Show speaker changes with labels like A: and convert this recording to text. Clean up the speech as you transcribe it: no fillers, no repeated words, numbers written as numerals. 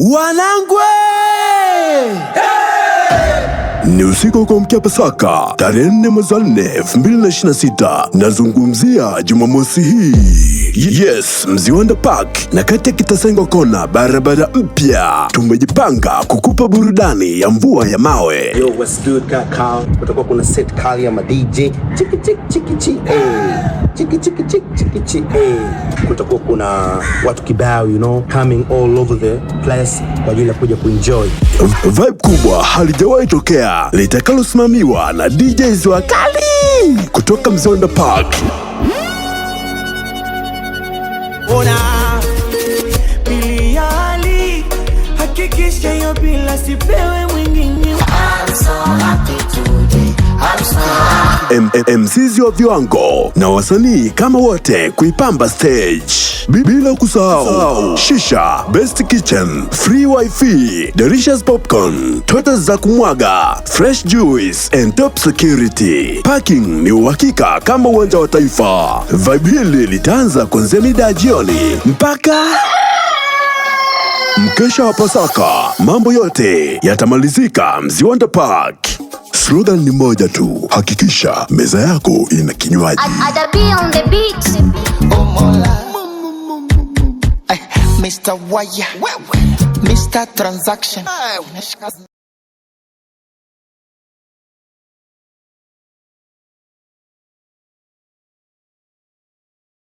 A: Wanangwe! Ni usiku kwa mkia Pasaka, tarehe 4 mwezi wa 4, 2026. Nazungumzia Jumamosi hii. Yes, Mziwanda Park na kati ya Kitasengo Kona, barabara mpya. Tumejipanga kukupa burudani ya mvua ya mawe.
B: Yo, what's good, Kakao? Kutakuwa kuna set kali ya ma DJ. Chiki chiki chiki chiki. Chiki chiki chiki chiki chiki. Kutakuwa kuna watu kibao, you know, coming all over the place kwa ajili ya kuja kuenjoy.
A: Vibe kubwa halijawahi tokea, litakalosimamiwa na DJs wa kali kutoka Mziwanda Park.
C: Ona biliali, hakikisha hiyo bila sipewe mwingine. I'm so happy today, I'm so happy.
A: MCs wa viwango na wasanii kama wote kuipamba stage. Bila kusahau Shisha, Best Kitchen, Free Wi-Fi, Delicious Popcorn, Tota za kumwaga, Fresh Juice and top security. Parking ni uhakika kama uwanja wa Taifa. Vibe hili litaanza kuanzia mida ya jioni mpaka mkesha wa Pasaka. Mambo yote yatamalizika Mziwanda Park. Slogan ni moja tu, hakikisha meza yako ina kinywaji.
D: On the beat.
E: Mr. Wire, Mr. Transaction.